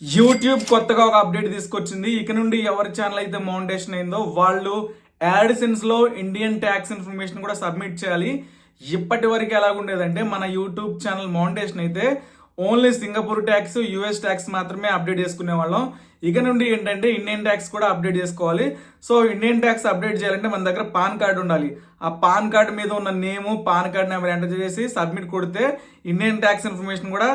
YouTube కొత్తగా ఒక update తీసుకొచ్చింది. ఇక నుండి ఎవరి ఛానల్ అయితే మౌంటేషన్ అయిందో వాళ్ళు యాడ్సెన్స్ లో ఇండియన్ ట్యాక్స్ ఇన్ఫర్మేషన్ కూడా సబ్మిట్ చేయాలి. ఇప్పటి వరకు ఎలాగుండేదంటే మన యూట్యూబ్ ఛానల్ మౌంటేషన్ అయితే only Singapore tax, US tax మాత్రమే అప్డేట్ చేసుకునే వాళ్ళం. ఇక నుండి ఏంటంటే ఇండియన్ ట్యాక్స్ కూడా అప్డేట్ చేసుకోవాలి. సో ఇండియన్ ట్యాక్స్ అప్డేట్ చేయాలంటే మన దగ్గర పాన్ కార్డు ఉండాలి. ఆ పాన్ కార్డు మీద ఉన్న నేము, పాన్ కార్డు నెంబర్ ఎంటర్ చేసి సబ్మిట్ కొడితే ఇండియన్ ట్యాక్స్ ఇన్ఫర్మేషన్ కూడా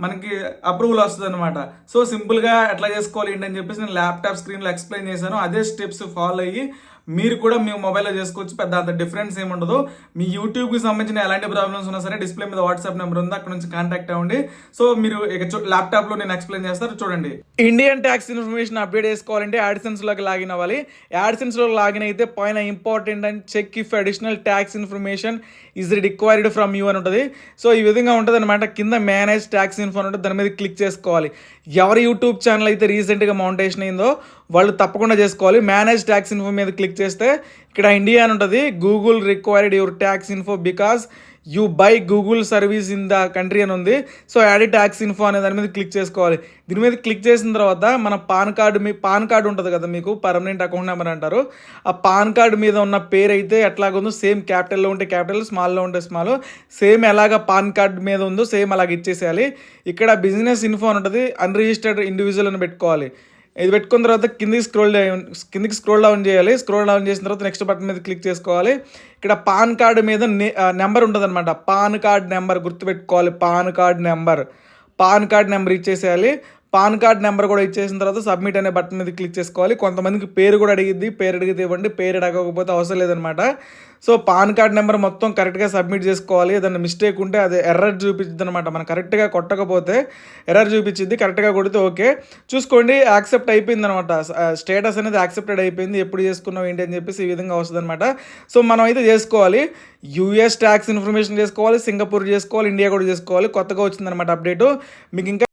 మనకి అప్రూవల్ వస్తుంది అనమాట. సో సింపుల్గా ఎట్లా చేసుకోవాలి ఏంటని చెప్పేసి నేను ల్యాప్టాప్ స్క్రీన్లో ఎక్స్ప్లెయిన్ చేశాను. అదే స్టెప్స్ ఫాలో అయ్యి మీరు కూడా మీ మొబైల్లో చేసుకోవచ్చు. పెద్ద అంత డిఫరెన్స్ ఏమి ఉండదు. మీ యూట్యూబ్కి సంబంధించిన ఎలాంటి ప్రాబ్లమ్స్ ఉన్నా సరే డిస్ప్లే మీద వాట్సాప్ నెంబర్ ఉంది, అక్కడ నుంచి కాంటాక్ట్ అవ్వండి. సో మీరు ఇక ల్యాప్టాప్లో నేను ఎక్స్ప్లెయిన్ చేస్తారు చూడండి. ఇండియన్ ట్యాక్స్ ఇన్ఫర్మేషన్ అప్డేట్ చేసుకోవాలంటే యాడ్సెన్స్లోకి లాగిన్ అవ్వాలి. యాడ్సెన్స్లో లాగిన్ అయితే పైన important and check if additional tax information is required from you అని ఉంటుంది. సో ఈ విధంగా ఉంటుంది అనమాట. కింద మేనేజ్ ట్యాక్స్ ఇన్ఫో ఉంటుంది, దాని మీద క్లిక్ చేసుకోవాలి. ఎవరి యూట్యూబ్ ఛానల్ అయితే రీసెంట్గా మౌంటేషన్ అయిందో వాళ్ళు తప్పకుండా చేసుకోవాలి. మేనేజ్ ట్యాక్స్ ఇన్ఫో మీద క్లిక్ చేస్తే ఇక్కడ ఇండియా అని ఉంటుంది. Google required your tax info because you by Google service in the country అని ఉంది. సో యాడ్ ట్యాక్స్ ఇన్ఫో అనే దాని మీద క్లిక్ చేసుకోవాలి. దీని మీద క్లిక్ చేసిన తర్వాత మన పాన్ కార్డు ఉంటుంది కదా, మీకు పర్మనెంట్ అకౌంట్ నెంబర్ అంటారు. ఆ పాన్ కార్డు మీద ఉన్న పేరు అయితే ఎట్లాగుందో సేమ్ క్యాపిటల్లో ఉంటే క్యాపిటల్, స్మాల్లో ఉంటే స్మాల్, సేమ్ ఎలాగ పాన్ కార్డు మీద ఉందో సేమ్ అలాగ ఇచ్చేసేయాలి. ఇక్కడ బిజినెస్ ఇన్ఫో అని ఉంటుంది, అన్రిజిస్టర్డ్ ఇండివిజువల్ అని పెట్టుకోవాలి. ఇది పెట్టుకున్న తర్వాత కిందికి స్క్రోల్ డౌన్ చేయాలి. స్క్రోల్ డౌన్ చేసిన తర్వాత నెక్స్ట్ బటన్ మీద క్లిక్ చేసుకోవాలి. ఇక్కడ పాన్ కార్డు మీద నెంబర్ ఉంటుంది అనమాట. పాన్ కార్డ్ నెంబర్ గుర్తుపెట్టుకోవాలి. పాన్ కార్డ్ నెంబర్ ఇచ్చేసేయాలి. పాన్ కార్డ్ నెంబర్ కూడా ఇచ్చేసిన తర్వాత సబ్మిట్ అనే బటన్ మీద క్లిక్ చేసుకోవాలి. కొంతమందికి పేరు కూడా అడిగిద్ది, పేరు అడిగితే ఇవ్వండి, పేరు అడగకపోతే అవసరం లేదనమాట. సో పాన్ కార్డ్ నెంబర్ మొత్తం కరెక్ట్గా సబ్మిట్ చేసుకోవాలి. ఏదైనా మిస్టేక్ ఉంటే అది ఎర్రర్ చూపించింది అనమాట. మనం కరెక్ట్గా కొట్టకపోతే ఎర్రర్ చూపించింది, కరెక్ట్గా కొడితే ఓకే. చూసుకోండి, యాక్సెప్ట్ అయిపోయింది అనమాట. స్టేటస్ అనేది యాక్సెప్టెడ్ అయిపోయింది. ఎప్పుడు చేసుకున్నాం ఏంటి అని చెప్పేసి ఈ విధంగా వస్తుంది అనమాట. సో మనం అయితే చేసుకోవాలి. యూఎస్ ట్యాక్స్ ఇన్ఫర్మేషన్ చేసుకోవాలి, సింగపూర్ చేసుకోవాలి, ఇండియా కూడా చేసుకోవాలి. కొత్తగా వచ్చిందనమాట అప్డేటు. మీకు ఇంకా